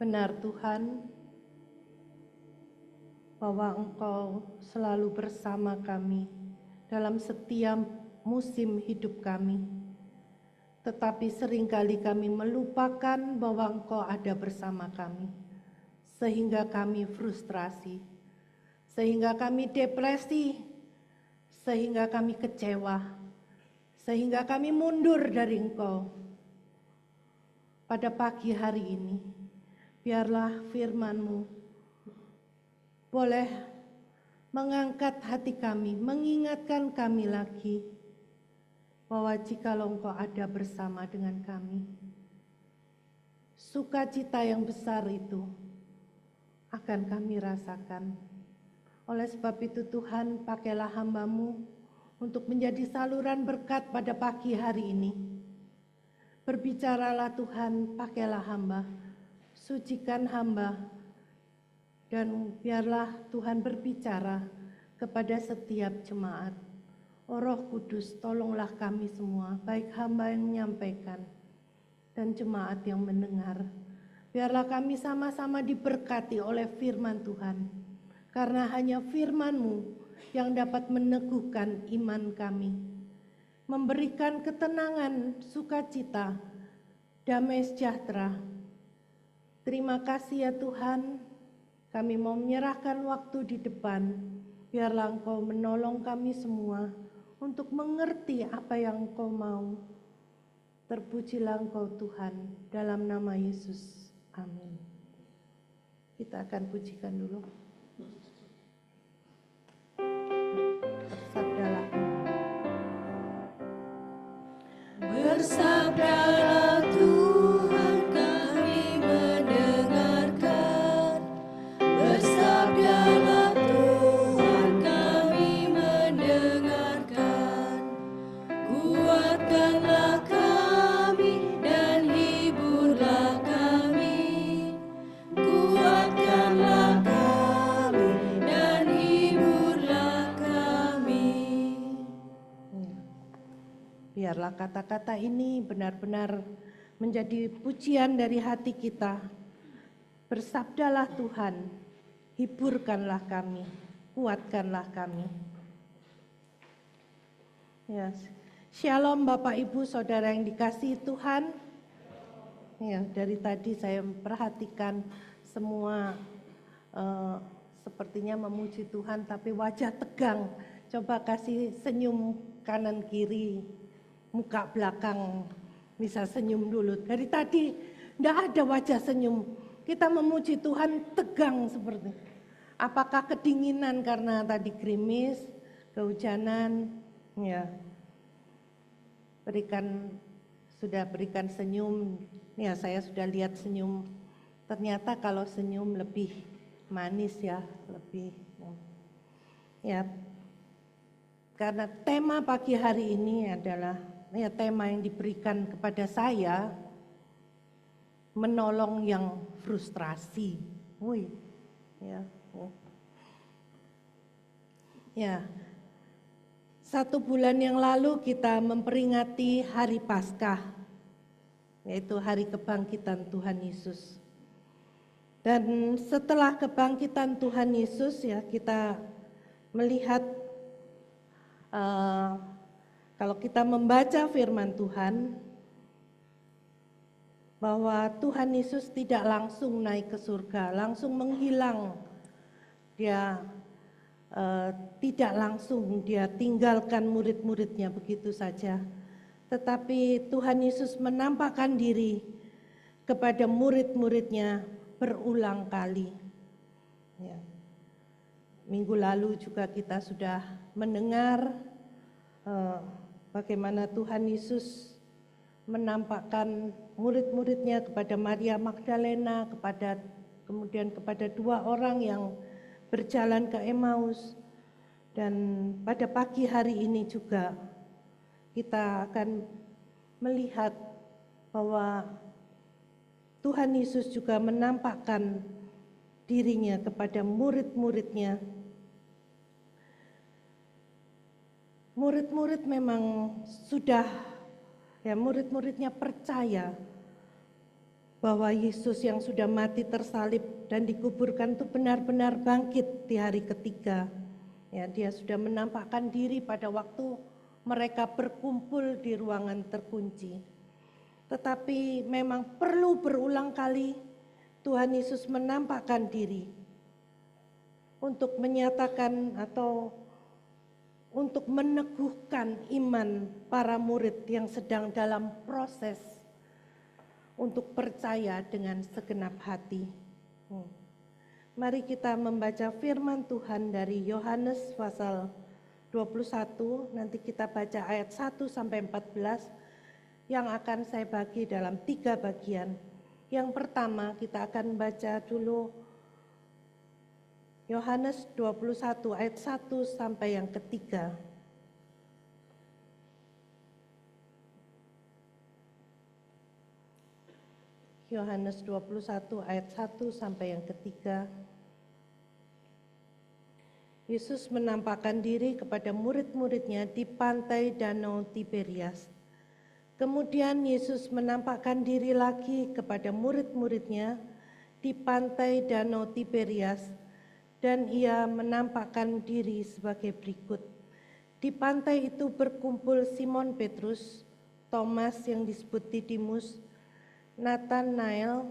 Benar Tuhan, bahwa Engkau selalu bersama kami dalam setiap musim hidup kami. Tetapi seringkali kami melupakan bahwa Engkau ada bersama kami, sehingga kami frustrasi, sehingga kami depresi, sehingga kami kecewa, sehingga kami mundur dari Engkau. Pada pagi hari ini, biarlah firman-Mu boleh mengangkat hati kami, mengingatkan kami lagi bahwa jikalau Engkau ada bersama dengan kami, sukacita yang besar itu akan kami rasakan. Oleh sebab itu Tuhan, pakailah hamba-Mu untuk menjadi saluran berkat pada pagi hari ini. Berbicaralah Tuhan, pakailah hamba, sucikan hamba, dan biarlah Tuhan berbicara kepada setiap jemaat. Oh Roh Kudus, tolonglah kami semua, baik hamba yang menyampaikan dan jemaat yang mendengar. Biarlah kami sama-sama diberkati oleh firman Tuhan, karena hanya firman-Mu yang dapat meneguhkan iman kami, memberikan ketenangan, sukacita, damai sejahtera. Terima kasih ya Tuhan, kami mau menyerahkan waktu di depan. Biarlah Engkau menolong kami semua untuk mengerti apa yang Engkau mau. Terpujilah Engkau Tuhan, dalam nama Yesus. Amin. Kita akan pujikan dulu. Bersabdalah. Bersabdalah Tuhan, kami mendengarkan. Bersabdalah Tuhan, kami mendengarkan. Kuatkanlah kami dan hiburlah kami. Kuatkanlah kami dan hiburlah kami. Biarlah kata-kata ini benar-benar menjadi pujian dari hati kita. Bersabdalah Tuhan, hiburkanlah kami, kuatkanlah kami. Ya, Shalom Bapak Ibu Saudara yang dikasihi Tuhan. Ya, dari tadi saya memperhatikan semua sepertinya memuji Tuhan tapi wajah tegang. Coba kasih senyum kanan kiri, muka belakang bisa senyum dulu. Dari tadi tidak ada wajah senyum. Kita memuji Tuhan tegang seperti. Apakah kedinginan karena tadi gerimis, kehujanan? Ya. Sudah berikan senyum. Ya, saya sudah lihat senyum. Ternyata kalau senyum lebih manis ya, lebih. Ya. Karena tema pagi hari ini adalah tema yang diberikan kepada saya, menolong yang frustrasi. Wih, ya. Ya, 1 bulan yang lalu kita memperingati Hari Paskah, yaitu Hari Kebangkitan Tuhan Yesus. Dan setelah kebangkitan Tuhan Yesus ya kita melihat kalau kita membaca firman Tuhan, bahwa Tuhan Yesus tidak langsung naik ke surga, langsung menghilang. Dia tidak langsung dia tinggalkan murid-muridnya begitu saja. Tetapi Tuhan Yesus menampakkan diri kepada murid-muridnya berulang kali. Ya. Minggu lalu juga kita sudah mendengar bagaimana Tuhan Yesus menampakkan murid-muridnya kepada Maria Magdalena, kemudian kepada 2 orang yang berjalan ke Emmaus. Dan pada pagi hari ini juga kita akan melihat bahwa Tuhan Yesus juga menampakkan dirinya kepada murid-muridnya. Murid-murid memang sudah, ya murid-muridnya percaya bahwa Yesus yang sudah mati tersalib dan dikuburkan itu benar-benar bangkit di hari ketiga. Ya, dia sudah menampakkan diri pada waktu mereka berkumpul di ruangan terkunci. Tetapi memang perlu berulang kali Tuhan Yesus menampakkan diri untuk menyatakan atau untuk meneguhkan iman para murid yang sedang dalam proses untuk percaya dengan segenap hati. Mari kita membaca firman Tuhan dari Yohanes pasal 21, nanti kita baca ayat 1 sampai 14 yang akan saya bagi dalam 3 bagian. Yang pertama kita akan baca dulu Yohanes 21 ayat 1 sampai yang ketiga. Yohanes 21 ayat 1 sampai yang ketiga. Yesus menampakkan diri kepada murid-muridnya di pantai Danau Tiberias. Kemudian Yesus menampakkan diri lagi kepada murid-muridnya di pantai Danau Tiberias, dan ia menampakkan diri sebagai berikut. Di pantai itu berkumpul Simon Petrus, Thomas yang disebut Didimus, Nathanael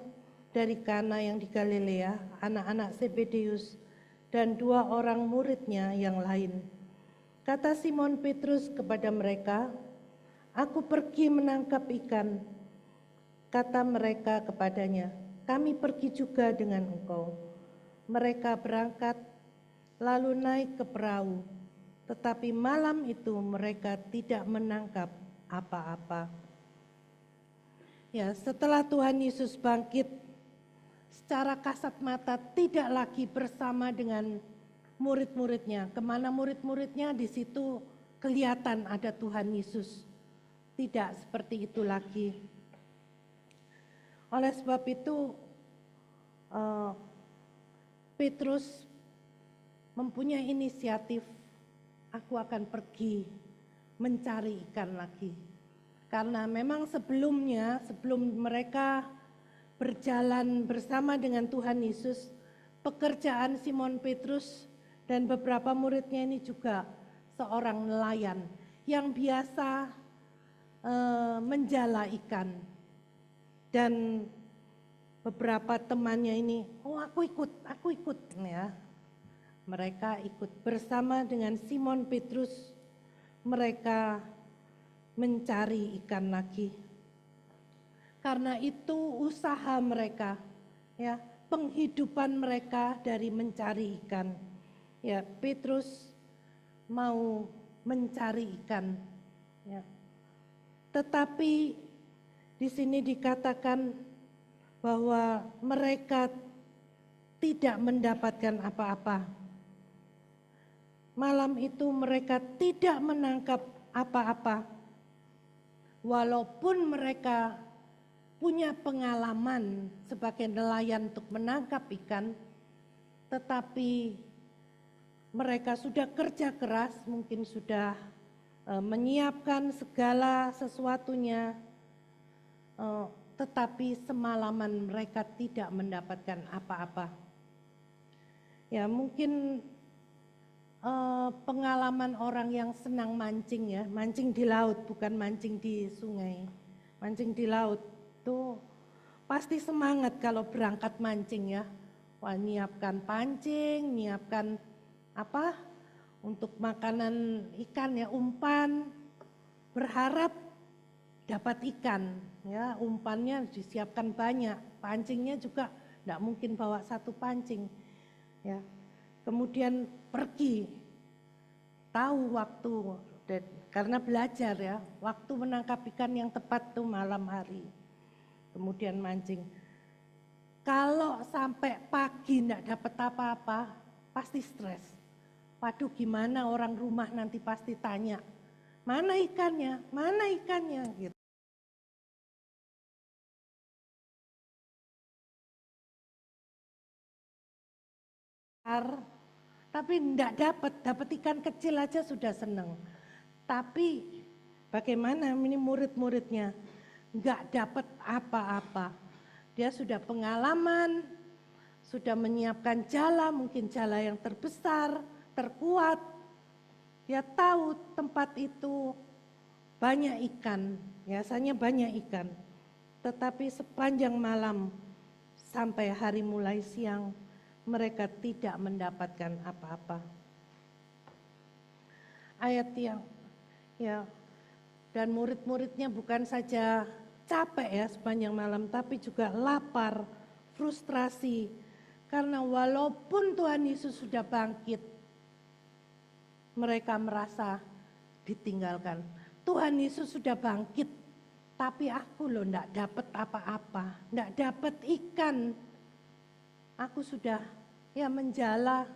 dari Kana yang di Galilea, anak-anak Zebedeus, dan 2 orang muridnya yang lain. Kata Simon Petrus kepada mereka, "Aku pergi menangkap ikan." Kata mereka kepadanya, "Kami pergi juga dengan engkau." Mereka berangkat, lalu naik ke perahu, tetapi malam itu mereka tidak menangkap apa-apa. Ya, setelah Tuhan Yesus bangkit, secara kasat mata tidak lagi bersama dengan murid-muridnya. Kemana murid-muridnya, di situ kelihatan ada Tuhan Yesus. Tidak seperti itu lagi. Oleh sebab itu, Petrus mempunyai inisiatif, aku akan pergi mencari ikan lagi. Karena memang sebelum mereka berjalan bersama dengan Tuhan Yesus, pekerjaan Simon Petrus dan beberapa muridnya ini juga seorang nelayan yang biasa menjala ikan. Dan beberapa temannya ini, aku ikut ya. Mereka ikut bersama dengan Simon Petrus, mereka mencari ikan lagi. Karena itu usaha mereka, ya, penghidupan mereka dari mencari ikan. Ya, Petrus mau mencari ikan. Ya. Tetapi di sini dikatakan bahwa mereka tidak mendapatkan apa-apa. Malam itu mereka tidak menangkap apa-apa. Walaupun mereka punya pengalaman sebagai nelayan untuk menangkap ikan, tetapi mereka sudah kerja keras, mungkin sudah menyiapkan segala sesuatunya, tetapi semalaman mereka tidak mendapatkan apa-apa. Ya, mungkin pengalaman orang yang senang mancing ya, mancing di laut bukan mancing di sungai. Mancing di laut tuh pasti semangat kalau berangkat mancing ya. Wah, nyiapkan pancing, nyiapkan apa untuk makanan ikan ya, umpan, berharap dapat ikan ya, umpannya disiapkan banyak, pancingnya juga tidak mungkin bawa satu pancing ya. Kemudian pergi, tahu waktu, karena belajar ya, waktu menangkap ikan yang tepat tuh malam hari. Kemudian mancing. Kalau sampai pagi enggak dapat apa-apa, pasti stres. Waduh, gimana orang rumah nanti pasti tanya, mana ikannya, gitu. Tapi enggak dapat ikan kecil aja sudah seneng. Tapi bagaimana ini murid-muridnya enggak dapat apa-apa. Dia sudah pengalaman, sudah menyiapkan jala, mungkin jala yang terbesar, terkuat. Dia tahu tempat itu banyak ikan, biasanya banyak ikan. Tetapi sepanjang malam sampai hari mulai siang, mereka tidak mendapatkan apa-apa. Ayat yang dan murid-muridnya bukan saja capek ya sepanjang malam, tapi juga lapar, frustrasi. Karena walaupun Tuhan Yesus sudah bangkit, mereka merasa ditinggalkan. Tuhan Yesus sudah bangkit, tapi aku loh enggak dapat apa-apa, enggak dapat ikan. Aku sudah menjala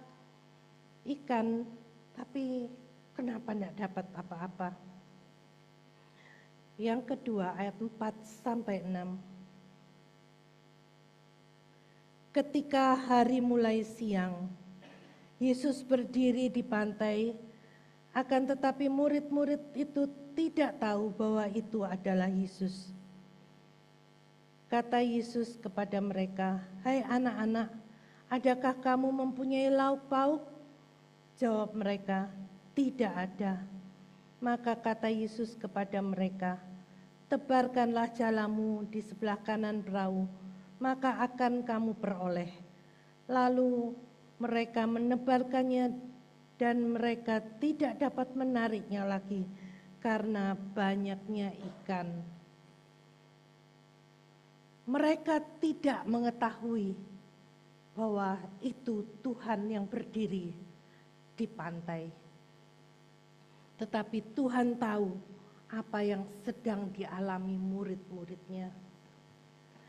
ikan, tapi kenapa enggak dapat apa-apa? Yang kedua ayat 4-6. Ketika hari mulai siang, Yesus berdiri di pantai, akan tetapi murid-murid itu tidak tahu bahwa itu adalah Yesus. Kata Yesus kepada mereka, "Hai anak-anak, adakah kamu mempunyai lauk pauk?" Jawab mereka, "Tidak ada." Maka kata Yesus kepada mereka, "Tebarkanlah jalamu di sebelah kanan perahu, maka akan kamu peroleh." Lalu mereka menebarkannya dan mereka tidak dapat menariknya lagi karena banyaknya ikan. Mereka tidak mengetahui bahwa itu Tuhan yang berdiri di pantai. Tetapi Tuhan tahu apa yang sedang dialami murid-muridnya.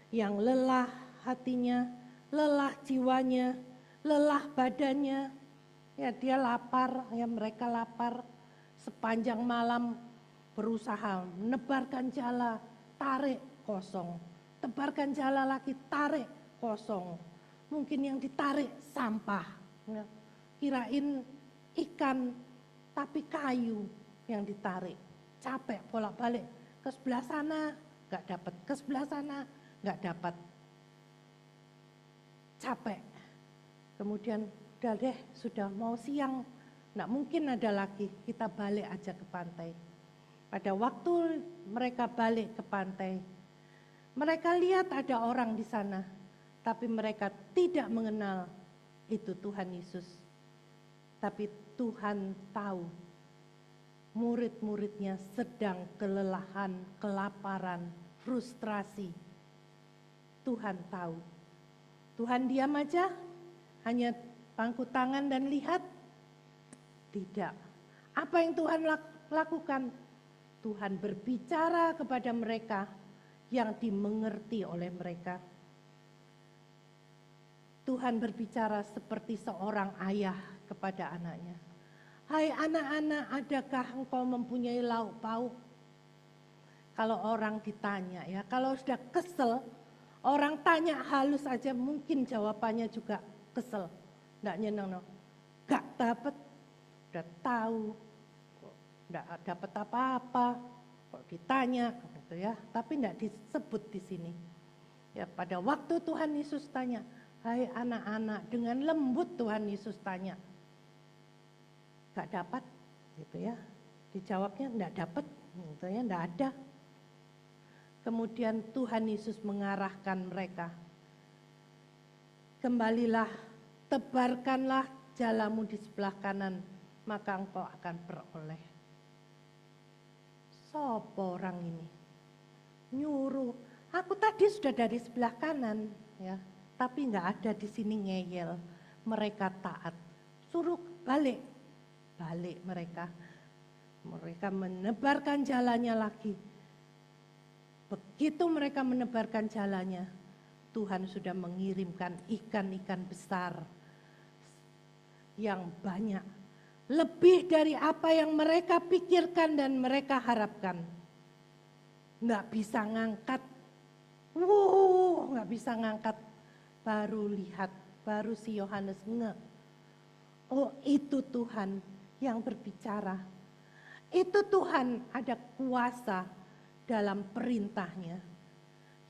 Yang lelah hatinya, lelah jiwanya, lelah badannya. Ya dia lapar, mereka lapar sepanjang malam berusaha menebarkan jala, tarik kosong. Tebarkan jala lagi, tarik kosong. Mungkin yang ditarik sampah. Kirain ikan, tapi kayu yang ditarik. Capek bolak-balik ke sebelah sana, gak dapat, ke sebelah sana, gak dapat. Capek. Kemudian udah deh, sudah mau siang, nggak mungkin ada lagi, kita balik aja ke pantai. Pada waktu mereka balik ke pantai, mereka lihat ada orang di sana, tapi mereka tidak mengenal itu Tuhan Yesus. Tapi Tuhan tahu murid-muridnya sedang kelelahan, kelaparan, frustrasi. Tuhan tahu. Tuhan diam aja, hanya pangku tangan dan lihat? Tidak. Apa yang Tuhan lakukan? Tuhan berbicara kepada mereka yang dimengerti oleh mereka. Tuhan berbicara seperti seorang ayah kepada anaknya. "Hai anak-anak, adakah engkau mempunyai lauk pauk?" Kalau orang ditanya kalau sudah kesel, orang tanya halus aja mungkin jawabannya juga kesel. Enggak nyeneng, gak dapat, udah tahu, enggak dapat apa-apa, kok ditanya, gitu ya. Tapi enggak disebut di sini. Ya pada waktu Tuhan Yesus tanya, "Hai anak-anak," dengan lembut Tuhan Yesus tanya, gak dapat, gitu ya. Dijawabnya enggak dapat, gitu ya, enggak ada. Kemudian Tuhan Yesus mengarahkan mereka, "Kembalilah, tebarkanlah jalamu di sebelah kanan, maka engkau akan peroleh." Sopo orang ini? Nyuruh, aku tadi sudah dari sebelah kanan, ya, tapi enggak ada di sini ngeyel. Mereka taat, suruh balik mereka. Mereka menebarkan jalannya lagi. Begitu mereka menebarkan jalannya, Tuhan sudah mengirimkan ikan-ikan besar yang banyak, lebih dari apa yang mereka pikirkan dan mereka harapkan. Nggak bisa ngangkat, nggak bisa ngangkat. Baru lihat, baru si Yohanes oh itu Tuhan yang berbicara. Itu Tuhan ada kuasa dalam perintahnya.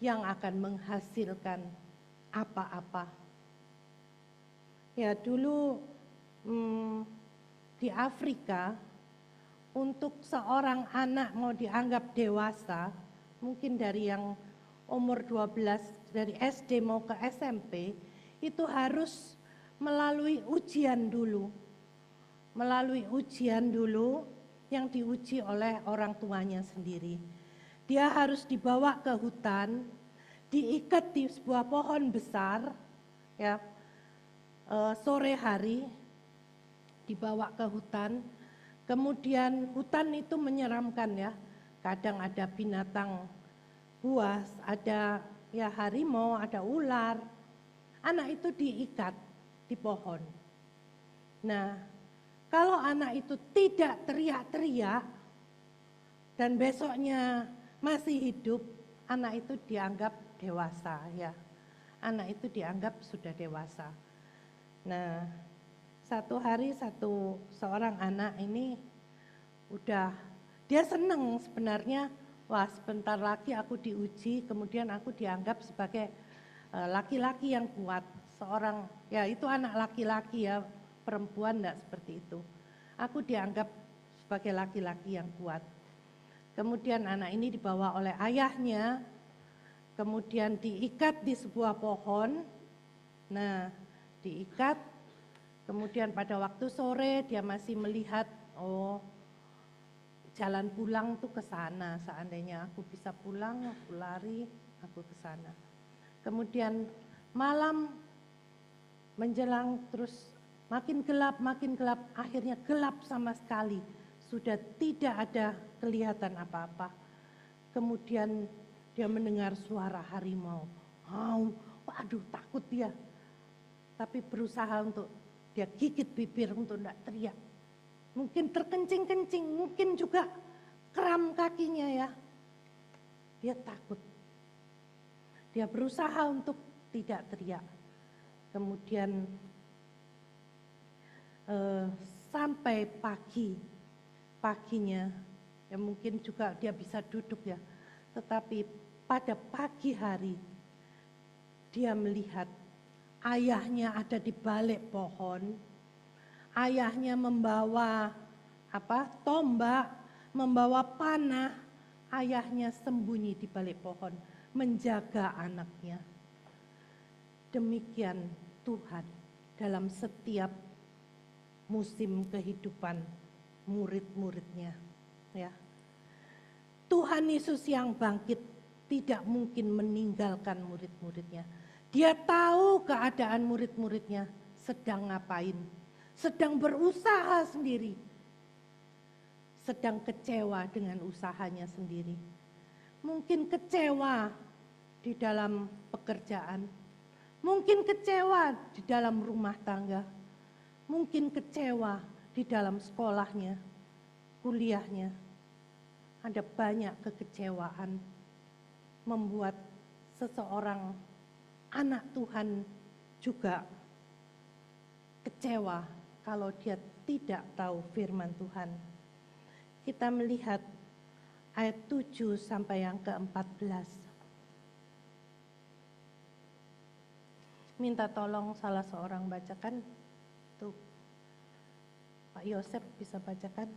yang akan menghasilkan apa-apa. Ya dulu di Afrika, untuk seorang anak mau dianggap dewasa, mungkin dari yang umur 12, dari SD mau ke SMP, itu harus melalui ujian dulu. Melalui ujian dulu yang diuji oleh orang tuanya sendiri. Dia harus dibawa ke hutan, diikat di sebuah pohon besar, ya, sore hari, dibawa ke hutan. Kemudian hutan itu menyeramkan ya, kadang ada binatang buas, ada ya harimau, ada ular. Anak itu diikat di pohon. Nah, kalau anak itu tidak teriak-teriak dan besoknya masih hidup, anak itu dianggap dewasa ya. Anak itu dianggap sudah dewasa. Nah, satu hari seorang anak ini dia seneng sebenarnya, wah sebentar lagi aku diuji, kemudian aku dianggap sebagai laki-laki yang kuat. Seorang, ya itu anak laki-laki ya, perempuan enggak seperti itu. Aku dianggap sebagai laki-laki yang kuat. Kemudian anak ini dibawa oleh ayahnya, kemudian diikat di sebuah pohon. Nah, diikat, kemudian pada waktu sore dia masih melihat, oh jalan pulang tuh ke sana, seandainya aku bisa pulang, aku lari, aku ke sana. Kemudian malam menjelang terus makin gelap, akhirnya gelap sama sekali. Sudah tidak ada kelihatan apa-apa. Kemudian dia mendengar suara harimau. Waduh takut dia. Tapi berusaha untuk dia gigit bibir untuk tidak teriak. Mungkin terkencing-kencing, mungkin juga kram kakinya ya. Dia takut. Dia berusaha untuk tidak teriak. Kemudian sampai paginya, ya mungkin juga dia bisa duduk ya. Tetapi pada pagi hari dia melihat ayahnya ada di balik pohon. Ayahnya membawa tombak, membawa panah. Ayahnya sembunyi di balik pohon, menjaga anaknya. Demikian Tuhan dalam setiap musim kehidupan murid-muridnya. Ya. Tuhan Yesus yang bangkit tidak mungkin meninggalkan murid-muridnya. Dia tahu keadaan murid-muridnya sedang ngapain. Sedang berusaha sendiri, sedang kecewa dengan usahanya sendiri. Mungkin kecewa di dalam pekerjaan, mungkin kecewa di dalam rumah tangga, mungkin kecewa di dalam sekolahnya, kuliahnya. Ada banyak kekecewaan membuat seseorang anak Tuhan juga kecewa kalau dia tidak tahu firman Tuhan. Kita melihat ayat 7 sampai yang ke-14. Minta tolong salah seorang bacakan. Tuh, Pak Yosef bisa bacakan.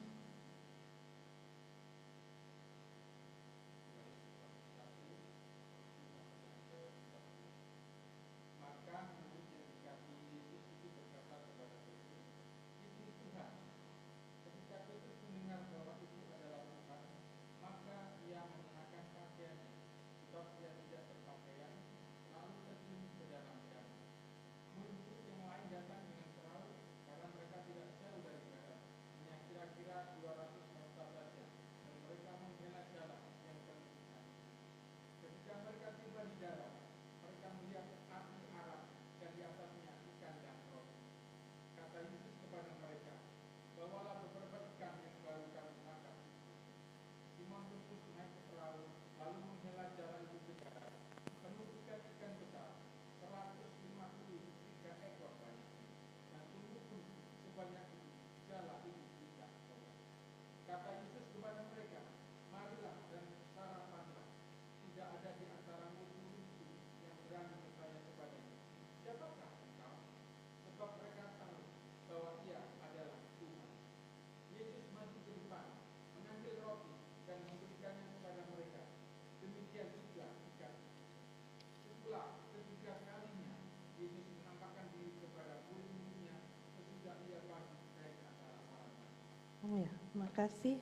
Terima kasih.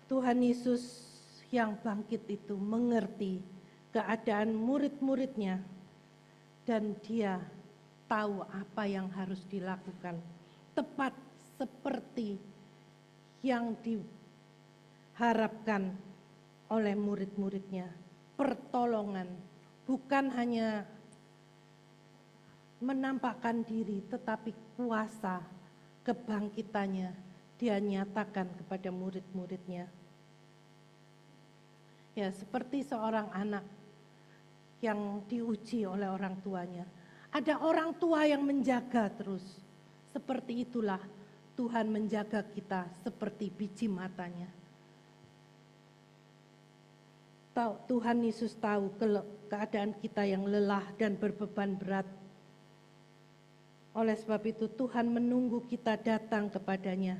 Tuhan Yesus yang bangkit itu mengerti keadaan murid-muridnya dan dia tahu apa yang harus dilakukan. Tepat seperti yang diharapkan oleh murid-muridnya. Pertolongan, bukan hanya menampakkan diri, tetapi kuasa kebangkitannya dia nyatakan kepada murid-muridnya. Ya, seperti seorang anak yang diuji oleh orang tuanya. Ada orang tua yang menjaga terus. Seperti itulah Tuhan menjaga kita seperti biji matanya. Tuhan Yesus tahu keadaan kita yang lelah dan berbeban berat. Oleh sebab itu Tuhan menunggu kita datang kepadanya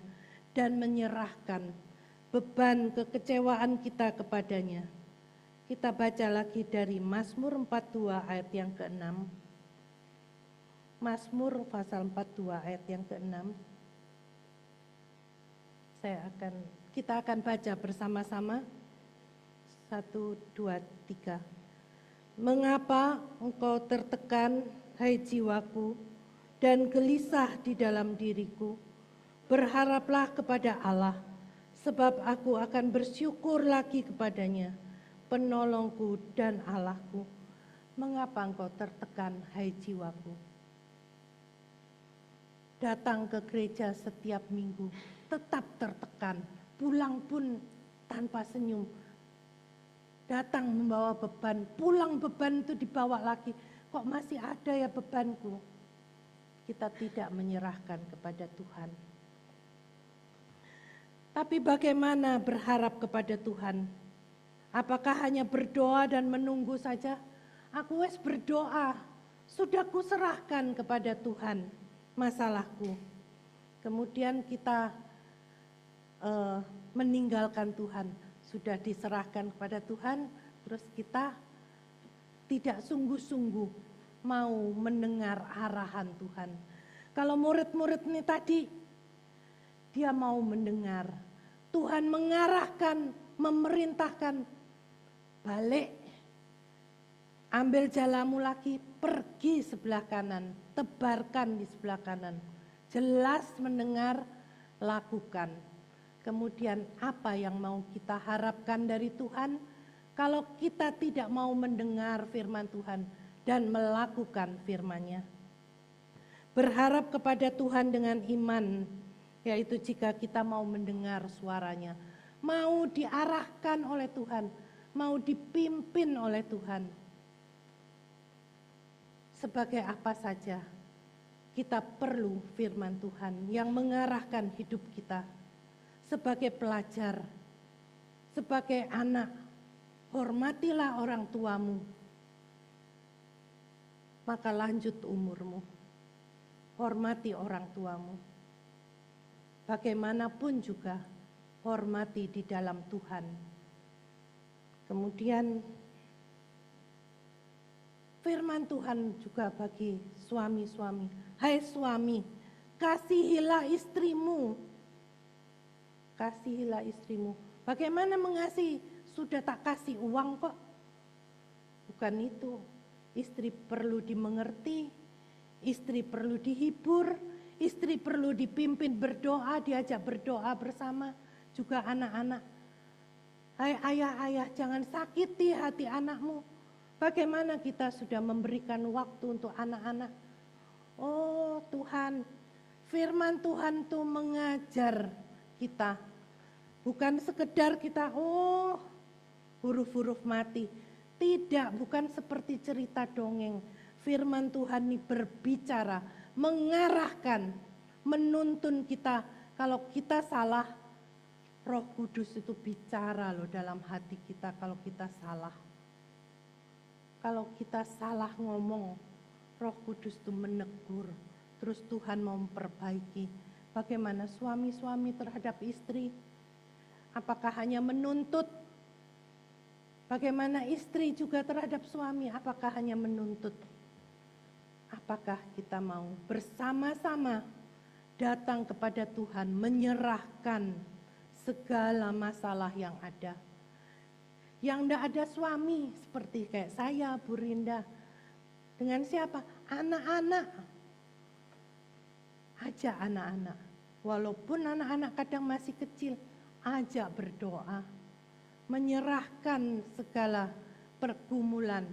dan menyerahkan beban kekecewaan kita kepadanya. Kita baca lagi dari Mazmur 42 ayat yang ke-6. Mazmur pasal 42 ayat yang ke-6. Kita akan baca bersama-sama. 1, 2, 3. Mengapa engkau tertekan, hai jiwaku, dan gelisah di dalam diriku? Berharaplah kepada Allah, sebab aku akan bersyukur lagi kepadanya, penolongku dan Allahku. Mengapa engkau tertekan, hai jiwaku? Datang ke gereja setiap minggu, tetap tertekan, pulang pun tanpa senyum. Datang membawa beban, pulang beban itu dibawa lagi. Kok masih ada ya bebanku? Kita tidak menyerahkan kepada Tuhan. Tapi bagaimana berharap kepada Tuhan? Apakah hanya berdoa dan menunggu saja? Aku wes berdoa, sudah kuserahkan kepada Tuhan masalahku. Kemudian kita meninggalkan Tuhan. Sudah diserahkan kepada Tuhan, terus kita tidak sungguh-sungguh mau mendengar arahan Tuhan. Kalau murid-murid ini tadi, dia mau mendengar. Tuhan mengarahkan, memerintahkan, balik, ambil jalanmu lagi, pergi sebelah kanan, tebarkan di sebelah kanan. Jelas mendengar, lakukan. Kemudian apa yang mau kita harapkan dari Tuhan? Kalau kita tidak mau mendengar firman Tuhan dan melakukan firman-Nya. Berharap kepada Tuhan dengan iman, yaitu jika kita mau mendengar suaranya. Mau diarahkan oleh Tuhan, mau dipimpin oleh Tuhan. Sebagai apa saja, kita perlu firman Tuhan yang mengarahkan hidup kita. Sebagai pelajar, sebagai anak, hormatilah orang tuamu, maka lanjut umurmu. Hormati orang tuamu. Bagaimanapun juga, hormati di dalam Tuhan. Kemudian, firman Tuhan juga bagi suami-suami. Hai suami, kasihilah istrimu. Kasihilah istrimu. Bagaimana mengasihi? Sudah tak kasih uang kok. Bukan itu. Istri perlu dimengerti, istri perlu dihibur, istri perlu dipimpin berdoa, diajak berdoa bersama. Juga anak-anak. Hai ayah-ayah, jangan sakiti hati anakmu. Bagaimana kita sudah memberikan waktu untuk anak-anak? Oh Tuhan, firman Tuhan itu mengajar kita, bukan sekedar kita huruf-huruf mati. Tidak, bukan seperti cerita dongeng. Firman Tuhan ini berbicara, mengarahkan, menuntun kita. Kalau kita salah, Roh Kudus itu bicara loh dalam hati kita kalau kita salah. Kalau kita salah ngomong, Roh Kudus itu menegur. Terus Tuhan mau memperbaiki. Bagaimana suami-suami terhadap istri? Apakah hanya menuntut? Bagaimana istri juga terhadap suami? Apakah hanya menuntut? Apakah kita mau bersama-sama datang kepada Tuhan, menyerahkan segala masalah yang ada. Yang tidak ada suami seperti kayak saya, Bu Rinda. Dengan siapa? Anak-anak. Ajak anak-anak. Walaupun anak-anak kadang masih kecil, ajak berdoa. Menyerahkan segala pergumulan.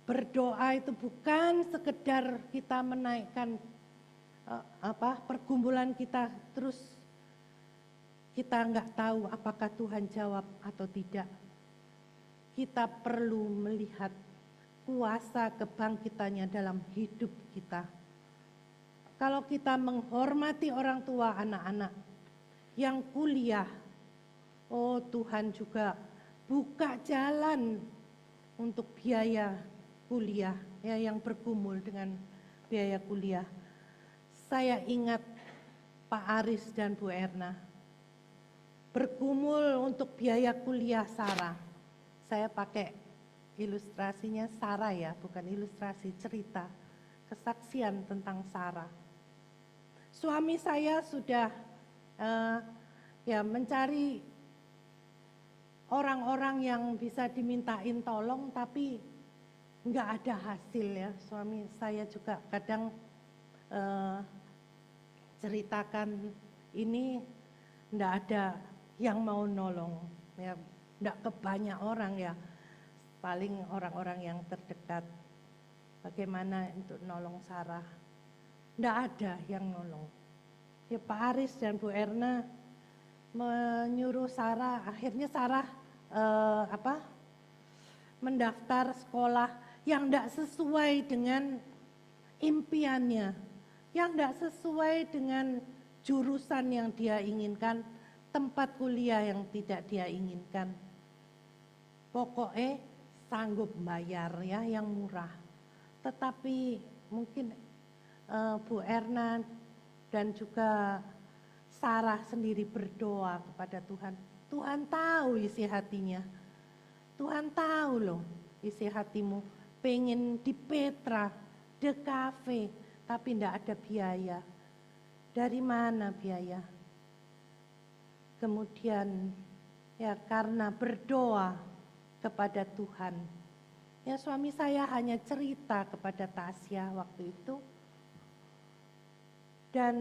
Berdoa itu bukan sekedar kita menaikkan pergumulan kita, terus kita nggak tahu apakah Tuhan jawab atau tidak. Kita perlu melihat kuasa kebangkitannya dalam hidup kita. Kalau kita menghormati orang tua anak-anak yang kuliah, oh Tuhan juga buka jalan untuk biaya kuliah, ya, yang bergumul dengan biaya kuliah. Saya ingat Pak Aris dan Bu Erna bergumul untuk biaya kuliah Sarah. Saya pakai ilustrasinya Sarah ya, bukan ilustrasi, cerita, kesaksian tentang Sarah. Suami saya sudah mencari orang-orang yang bisa dimintain tolong, tapi nggak ada hasil ya. Suami saya juga kadang ceritakan ini nggak ada yang mau nolong, ya nggak ke banyak orang ya, paling orang-orang yang terdekat. Bagaimana untuk nolong Sarah? Nggak ada yang nolong. Ya Pak Aris dan Bu Erna menyuruh Sarah, akhirnya Sarah mendaftar sekolah yang nggak sesuai dengan impiannya, yang tidak sesuai dengan jurusan yang dia inginkan, tempat kuliah yang tidak dia inginkan. Pokoknya sanggup bayar ya yang murah. Tetapi mungkin Bu Erna dan juga Sarah sendiri berdoa kepada Tuhan. Tuhan tahu isi hatinya. Tuhan tahu loh isi hatimu. Pengen di Petra, di kafe, tapi tidak ada biaya. Dari mana biaya? Kemudian ya karena berdoa kepada Tuhan. Ya suami saya hanya cerita kepada Tasya waktu itu. Dan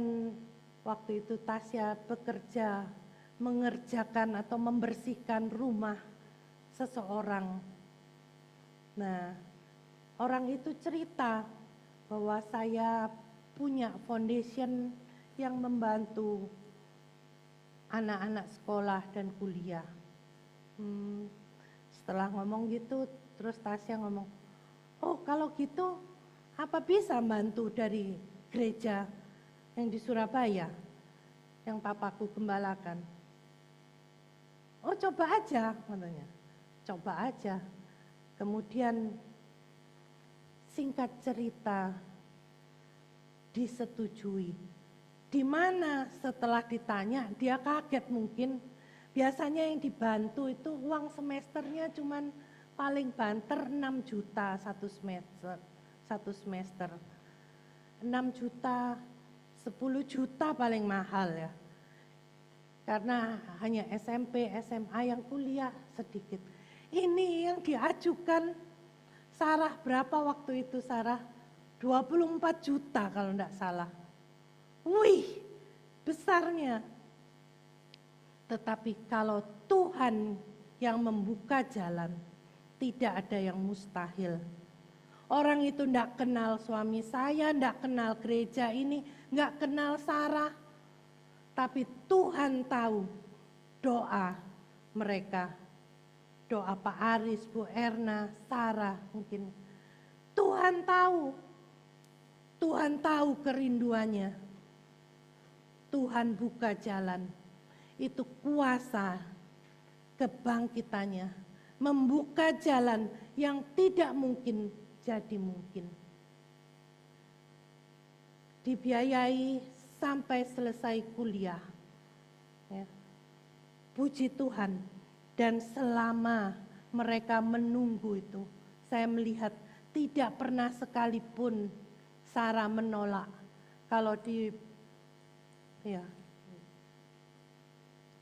waktu itu Tasya bekerja mengerjakan atau membersihkan rumah seseorang. Nah, orang itu cerita bahwa saya punya foundation yang membantu anak-anak sekolah dan kuliah. Setelah ngomong gitu, terus Tasya ngomong, oh kalau gitu apa bisa bantu dari gereja yang di Surabaya, yang papaku gembalakan. Oh coba aja, katanya, coba aja. Kemudian singkat cerita disetujui. Di mana setelah ditanya dia kaget mungkin. Biasanya yang dibantu itu uang semesternya cuman paling banter 6 juta satu semester. 6 juta, 10 juta paling mahal ya. Karena hanya SMP, SMA yang kuliah sedikit. Ini yang diajukan Sarah berapa waktu itu Sarah? 24 juta kalau enggak salah. Wih, besarnya. Tetapi kalau Tuhan yang membuka jalan, tidak ada yang mustahil. Orang itu enggak kenal suami saya, enggak kenal gereja ini, enggak kenal Sarah. Tapi Tuhan tahu doa mereka. Doa Pak Aris, Bu Erna, Sarah mungkin. Tuhan tahu. Tuhan tahu kerinduannya. Tuhan buka jalan. Itu kuasa kebangkitannya. Membuka jalan yang tidak mungkin jadi mungkin. Dibiayai sampai selesai kuliah. Ya. Puji Tuhan. Dan selama mereka menunggu itu, saya melihat tidak pernah sekalipun Sarah menolak kalau di ya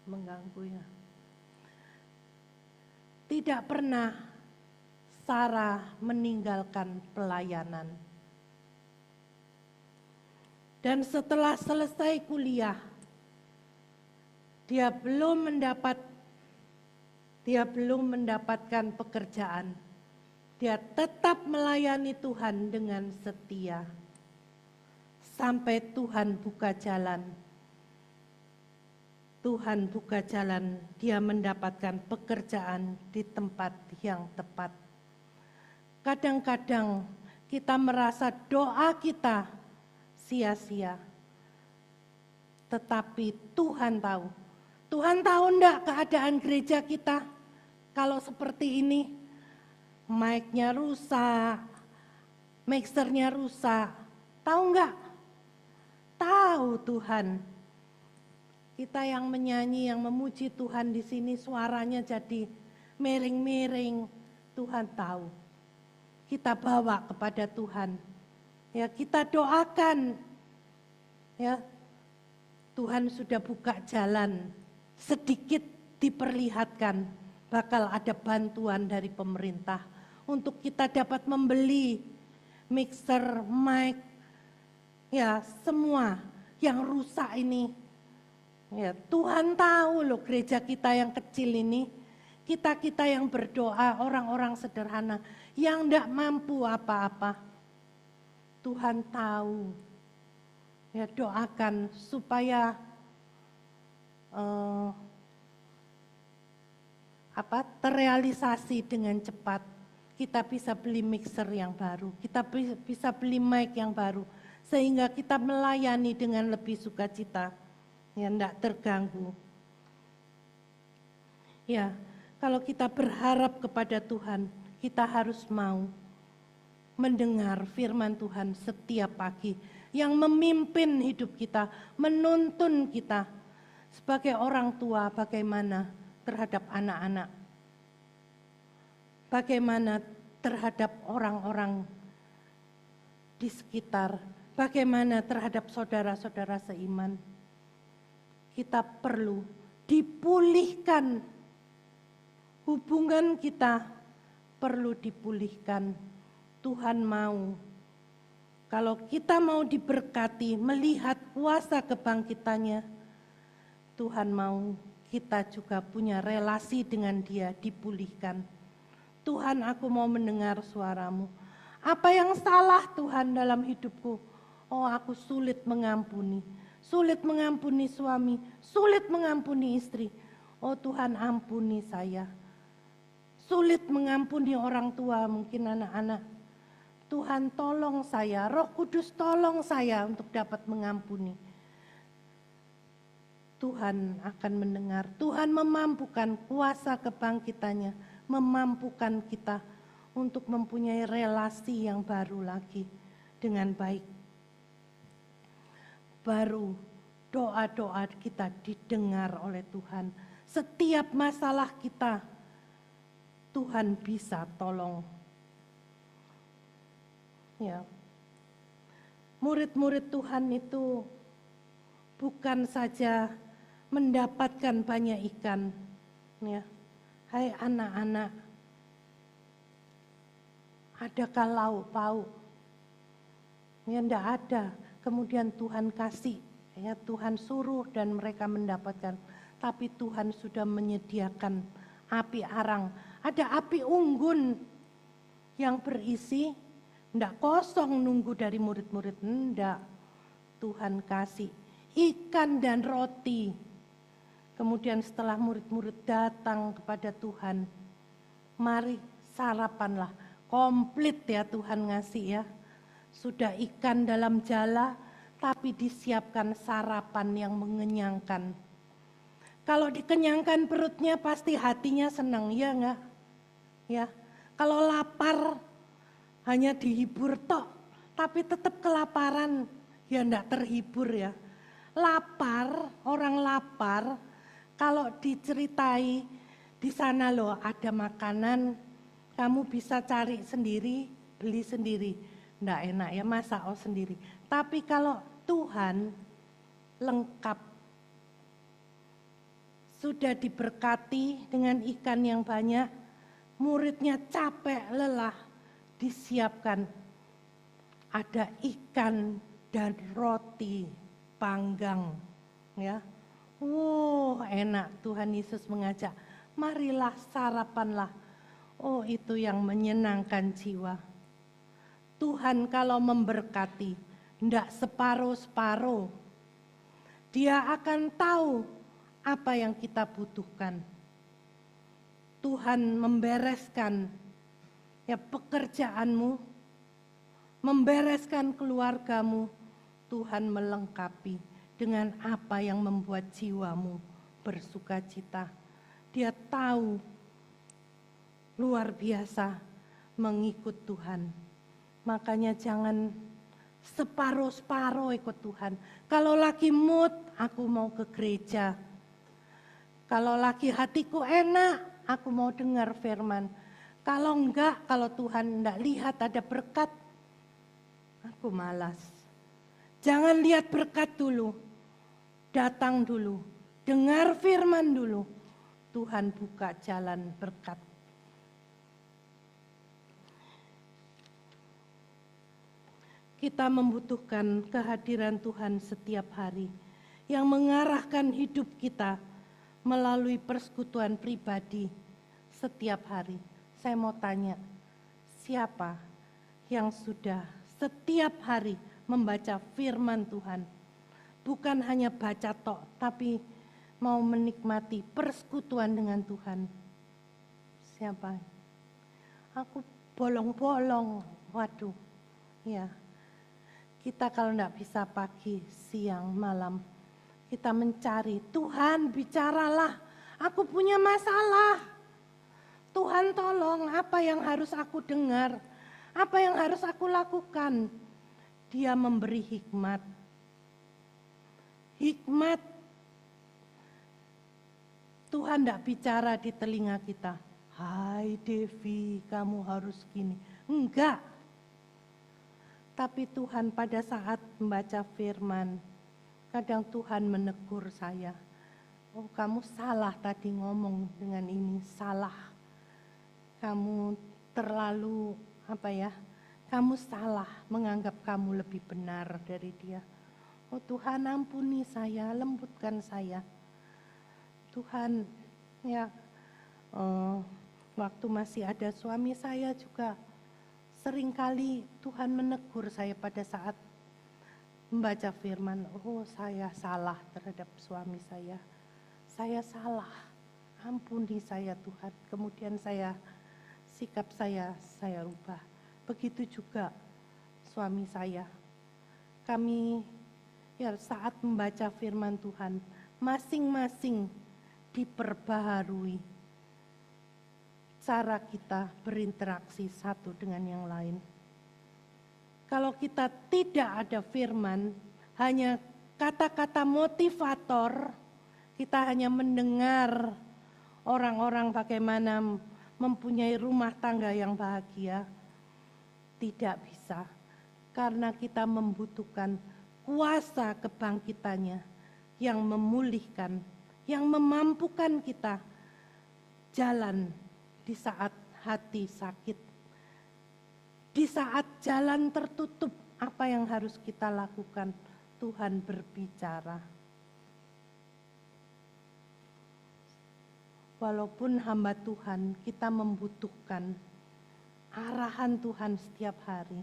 mengganggu ya. Tidak pernah Sarah meninggalkan pelayanan. Dan setelah selesai kuliah, dia belum mendapatkan pekerjaan. Dia tetap melayani Tuhan dengan setia. Sampai Tuhan buka jalan. Tuhan buka jalan, dia mendapatkan pekerjaan di tempat yang tepat. Kadang-kadang kita merasa doa kita sia-sia. Tetapi Tuhan tahu. Tuhan tahu enggak keadaan gereja kita kalau seperti ini? Mic-nya rusak, mixernya rusak. Tahu enggak? Tahu Tuhan. Kita yang menyanyi, yang memuji Tuhan di sini suaranya jadi miring-miring. Tuhan tahu. Kita bawa kepada Tuhan. Ya, kita doakan. Ya. Tuhan sudah buka jalan. Sedikit diperlihatkan bakal ada bantuan dari pemerintah untuk kita dapat membeli mixer, mic, ya semua yang rusak ini. Ya, Tuhan tahu loh gereja kita yang kecil ini, kita yang berdoa, orang-orang sederhana, yang tidak mampu apa-apa. Tuhan tahu. Ya, doakan supaya terrealisasi dengan cepat. Kita bisa beli mixer yang baru, kita bisa beli mic yang baru, sehingga kita melayani dengan lebih sukacita. Ya, tidak terganggu. Ya, kalau kita berharap kepada Tuhan, kita harus mau mendengar firman Tuhan setiap pagi yang memimpin hidup kita, menuntun kita sebagai orang tua bagaimana terhadap anak-anak, bagaimana terhadap orang-orang di sekitar, bagaimana terhadap saudara-saudara seiman. Kita perlu dipulihkan, hubungan kita perlu dipulihkan. Tuhan mau, kalau kita mau diberkati, melihat kuasa kebangkitannya, Tuhan mau kita juga punya relasi dengan Dia dipulihkan. Tuhan, aku mau mendengar suaramu. Apa yang salah Tuhan dalam hidupku? Oh, aku sulit mengampuni. Sulit mengampuni suami, sulit mengampuni istri. Oh Tuhan, ampuni saya. Sulit mengampuni orang tua, mungkin anak-anak. Tuhan, tolong saya, Roh Kudus tolong saya untuk dapat mengampuni. Tuhan akan mendengar, Tuhan memampukan kuasa kebangkitannya, memampukan kita untuk mempunyai relasi yang baru lagi dengan baik. Baru doa-doa kita didengar oleh Tuhan. Setiap masalah kita, Tuhan bisa tolong. Ya. Murid-murid Tuhan itu bukan saja mendapatkan banyak ikan. Ya. Hai anak-anak, adakah lauk pauk? Ya, enggak ada. Kemudian Tuhan kasih, ya Tuhan suruh dan mereka mendapatkan. Tapi Tuhan sudah menyediakan api arang. Ada api unggun yang berisi, enggak kosong nunggu dari murid-murid, enggak. Tuhan kasih ikan dan roti. Kemudian setelah murid-murid datang kepada Tuhan, mari sarapanlah. Komplit ya Tuhan ngasih ya. Sudah ikan dalam jala, tapi disiapkan sarapan yang mengenyangkan. Kalau dikenyangkan perutnya pasti hatinya senang, ya enggak? Ya. Kalau lapar hanya dihibur tok, tapi tetap kelaparan, ya enggak terhibur ya. Lapar, orang lapar, kalau diceritai di sana loh ada makanan, kamu bisa cari sendiri, beli sendiri. Enggak enak ya, masak sendiri. Tapi kalau Tuhan lengkap. Sudah diberkati dengan ikan yang banyak, muridnya capek, lelah, disiapkan. Ada ikan dan roti panggang. Ya, enak. Tuhan Yesus mengajak, marilah sarapanlah. Oh, itu yang menyenangkan jiwa. Tuhan kalau memberkati, tidak separuh-separuh. Dia akan tahu apa yang kita butuhkan. Tuhan membereskan ya pekerjaanmu, membereskan keluargamu. Tuhan melengkapi dengan apa yang membuat jiwamu bersukacita. Dia tahu luar biasa mengikut Tuhan. Makanya jangan separuh-separuh ikut Tuhan. Kalau lagi mood, aku mau ke gereja. Kalau lagi hatiku enak, aku mau dengar firman. Kalau enggak, kalau Tuhan enggak lihat ada berkat, aku malas. Jangan lihat berkat dulu, datang dulu, dengar firman dulu. Tuhan buka jalan berkat. Kita membutuhkan kehadiran Tuhan setiap hari yang mengarahkan hidup kita melalui persekutuan pribadi setiap hari. Saya mau tanya, siapa yang sudah setiap hari membaca firman Tuhan? Bukan hanya baca tok, tapi mau menikmati persekutuan dengan Tuhan. Siapa? Aku bolong-bolong, waduh, ya. Kita kalau enggak bisa pagi, siang, malam, kita mencari, Tuhan bicaralah, aku punya masalah. Tuhan tolong, apa yang harus aku dengar, apa yang harus aku lakukan. Dia memberi hikmat. Hikmat, Tuhan enggak bicara di telinga kita, hai Devi kamu harus gini, enggak. Tapi Tuhan pada saat membaca firman, kadang Tuhan menegur saya. Oh, kamu salah tadi ngomong dengan ini, salah. Kamu terlalu kamu salah menganggap kamu lebih benar dari dia. Oh Tuhan, ampuni saya, lembutkan saya. Tuhan, waktu masih ada suami saya juga, seringkali Tuhan menegur saya pada saat membaca firman. Oh, saya salah terhadap suami saya. Saya salah. Ampuni saya Tuhan. Kemudian sikap saya rubah. Begitu juga suami saya. Kami saat membaca firman Tuhan, masing-masing diperbaharui cara kita berinteraksi satu dengan yang lain. Kalau kita tidak ada firman, hanya kata-kata motivator, kita hanya mendengar orang-orang bagaimana mempunyai rumah tangga yang bahagia, tidak bisa. Karena kita membutuhkan kuasa kebangkitannya yang memulihkan, yang memampukan kita jalan di saat hati sakit, di saat jalan tertutup, apa yang harus kita lakukan? Tuhan berbicara. Walaupun hamba Tuhan, kita membutuhkan arahan Tuhan setiap hari.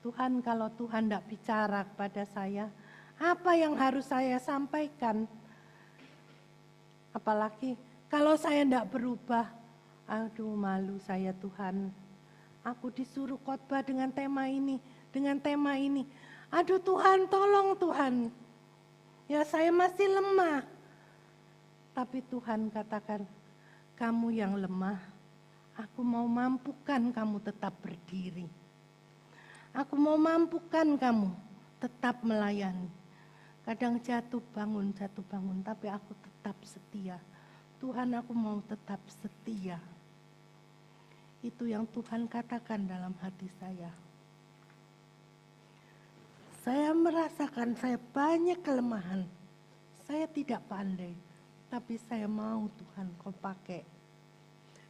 Tuhan, kalau Tuhan tidak bicara kepada saya, apa yang harus saya sampaikan? Apalagi kalau saya tidak berubah, aduh malu saya Tuhan. Aku disuruh khotbah dengan tema ini, dengan tema ini. Aduh Tuhan, tolong Tuhan. Ya saya masih lemah. Tapi Tuhan katakan, kamu yang lemah, aku mau mampukan kamu tetap berdiri. Aku mau mampukan kamu tetap melayani. Kadang jatuh bangun, tapi aku tetap setia. Tuhan, aku mau tetap setia. Itu yang Tuhan katakan dalam hati saya. Saya merasakan saya banyak kelemahan. Saya tidak pandai, tapi saya mau Tuhan Kau pakai.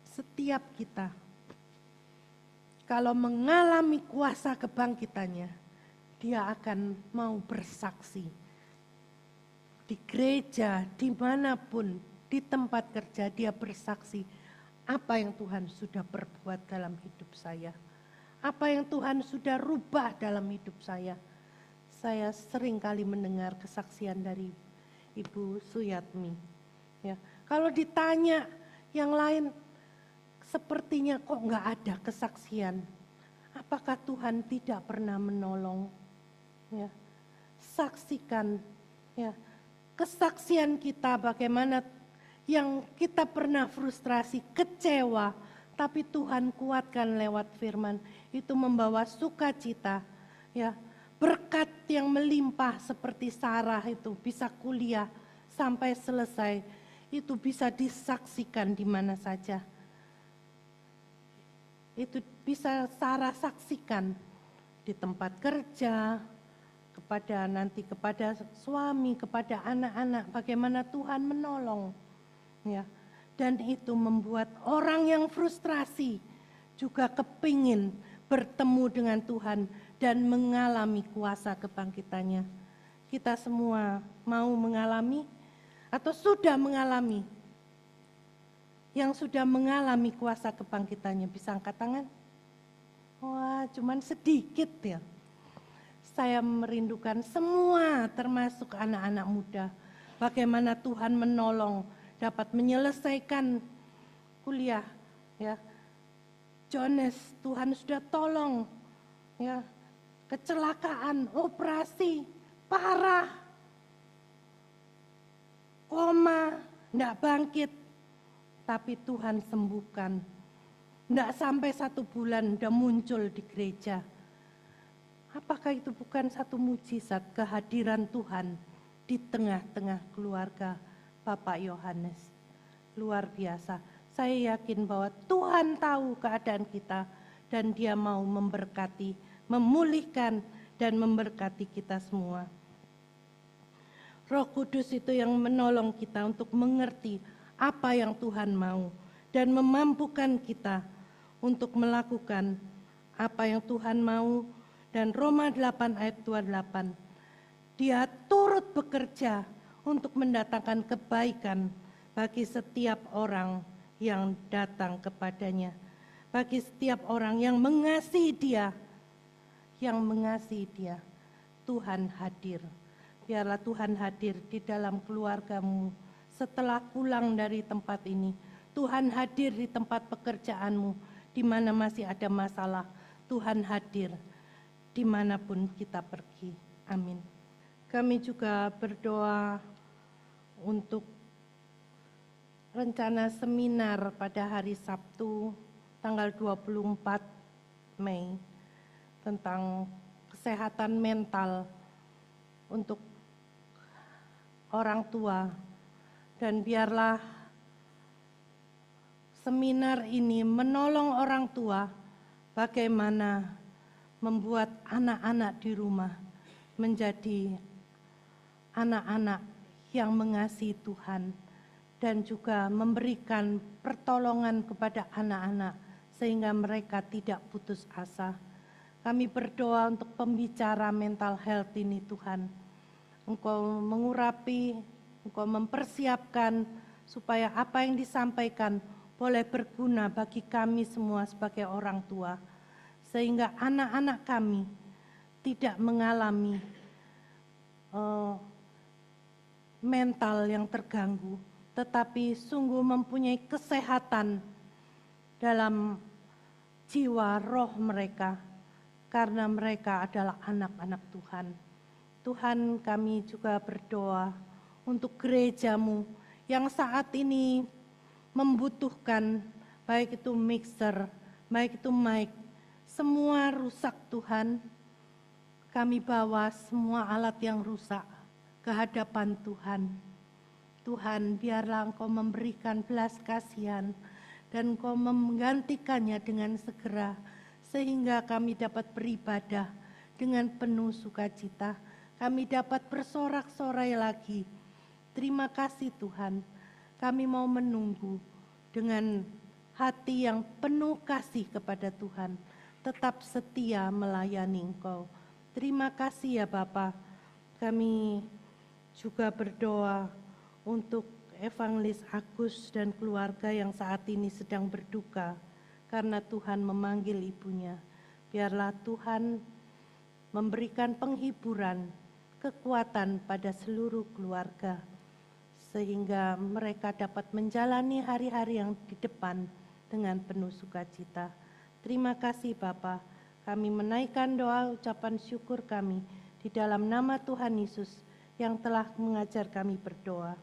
Setiap kita, kalau mengalami kuasa kebangkitannya, dia akan mau bersaksi. Di gereja, dimanapun, di tempat kerja dia bersaksi. Apa yang Tuhan sudah perbuat dalam hidup saya. Apa yang Tuhan sudah rubah dalam hidup saya. Saya sering kali mendengar kesaksian dari Ibu Suyatmi. Ya, kalau ditanya yang lain, sepertinya kok nggak ada kesaksian. Apakah Tuhan tidak pernah menolong? Ya, saksikan ya kesaksian kita bagaimana yang kita pernah frustrasi, kecewa, tapi Tuhan kuatkan lewat firman. Itu membawa sukacita, ya. Berkat yang melimpah seperti Sarah itu bisa kuliah sampai selesai. Itu bisa disaksikan di mana saja. Itu bisa Sarah saksikan di tempat kerja, kepada suami, kepada anak-anak, bagaimana Tuhan menolong. Ya, dan itu membuat orang yang frustrasi juga kepingin bertemu dengan Tuhan dan mengalami kuasa kebangkitannya. Kita semua mau mengalami atau sudah mengalami? Yang sudah mengalami kuasa kebangkitannya bisa angkat tangan? Wah, cuman sedikit ya. Saya merindukan semua termasuk anak-anak muda. Bagaimana Tuhan menolong dapat menyelesaikan kuliah, ya. Jones, Tuhan sudah tolong, ya. Kecelakaan, operasi, parah, koma, enggak bangkit, tapi Tuhan sembuhkan. Enggak sampai 1 bulan udah muncul di gereja. Apakah itu bukan satu mujizat kehadiran Tuhan di tengah-tengah keluarga Bapak Yohanes? Luar biasa. Saya yakin bahwa Tuhan tahu keadaan kita dan Dia mau memberkati, memulihkan dan memberkati kita semua. Roh Kudus itu yang menolong kita untuk mengerti apa yang Tuhan mau dan memampukan kita untuk melakukan apa yang Tuhan mau. Dan Roma 8 ayat 28, Dia turut bekerja untuk mendatangkan kebaikan bagi setiap orang yang datang kepadanya. Bagi setiap orang yang mengasihi Dia, Tuhan hadir. Biarlah Tuhan hadir di dalam keluargamu setelah pulang dari tempat ini. Tuhan hadir di tempat pekerjaanmu, di mana masih ada masalah. Tuhan hadir dimanapun kita pergi. Amin. Kami juga berdoa untuk rencana seminar pada hari Sabtu tanggal 24 Mei tentang kesehatan mental untuk orang tua. Dan biarlah seminar ini menolong orang tua bagaimana membuat anak-anak di rumah menjadi anak-anak yang mengasihi Tuhan dan juga memberikan pertolongan kepada anak-anak sehingga mereka tidak putus asa. Kami berdoa untuk pembicara mental health ini Tuhan. Engkau mengurapi, Engkau mempersiapkan supaya apa yang disampaikan boleh berguna bagi kami semua sebagai orang tua. Sehingga anak-anak kami tidak mengalami mental yang terganggu, tetapi sungguh mempunyai kesehatan dalam jiwa roh mereka, karena mereka adalah anak-anak Tuhan. Tuhan, kami juga berdoa untuk gerejamu yang saat ini membutuhkan baik itu mixer, baik itu mic, semua rusak Tuhan. Kami bawa semua alat yang rusak ke hadapan Tuhan. Tuhan, biarlah Engkau memberikan belas kasihan dan Engkau menggantikannya dengan segera sehingga kami dapat beribadah dengan penuh sukacita kami dapat bersorak-sorai lagi. Terima kasih Tuhan, kami mau menunggu dengan hati yang penuh kasih kepada Tuhan, tetap setia melayani Engkau. Terima kasih ya Bapa. Kami juga berdoa untuk Evangelis Agus dan keluarga yang saat ini sedang berduka karena Tuhan memanggil ibunya. Biarlah Tuhan memberikan penghiburan, kekuatan pada seluruh keluarga, sehingga mereka dapat menjalani hari-hari yang di depan dengan penuh sukacita. Terima kasih Bapa. Kami menaikkan doa ucapan syukur kami di dalam nama Tuhan Yesus yang telah mengajar kami berdoa.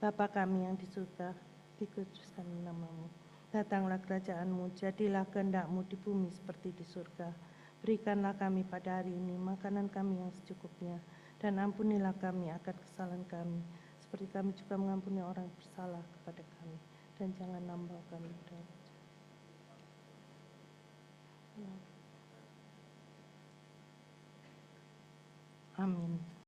Bapa kami yang di surga, dikuduskan namamu. Datanglah kerajaan-Mu, jadilah kehendak-Mu di bumi seperti di surga. Berikanlah kami pada hari ini makanan kami yang secukupnya, dan ampunilah kami akan kesalahan kami, seperti kami juga mengampuni orang bersalah kepada kami. Dan jangan nambah kami dalam. Amin.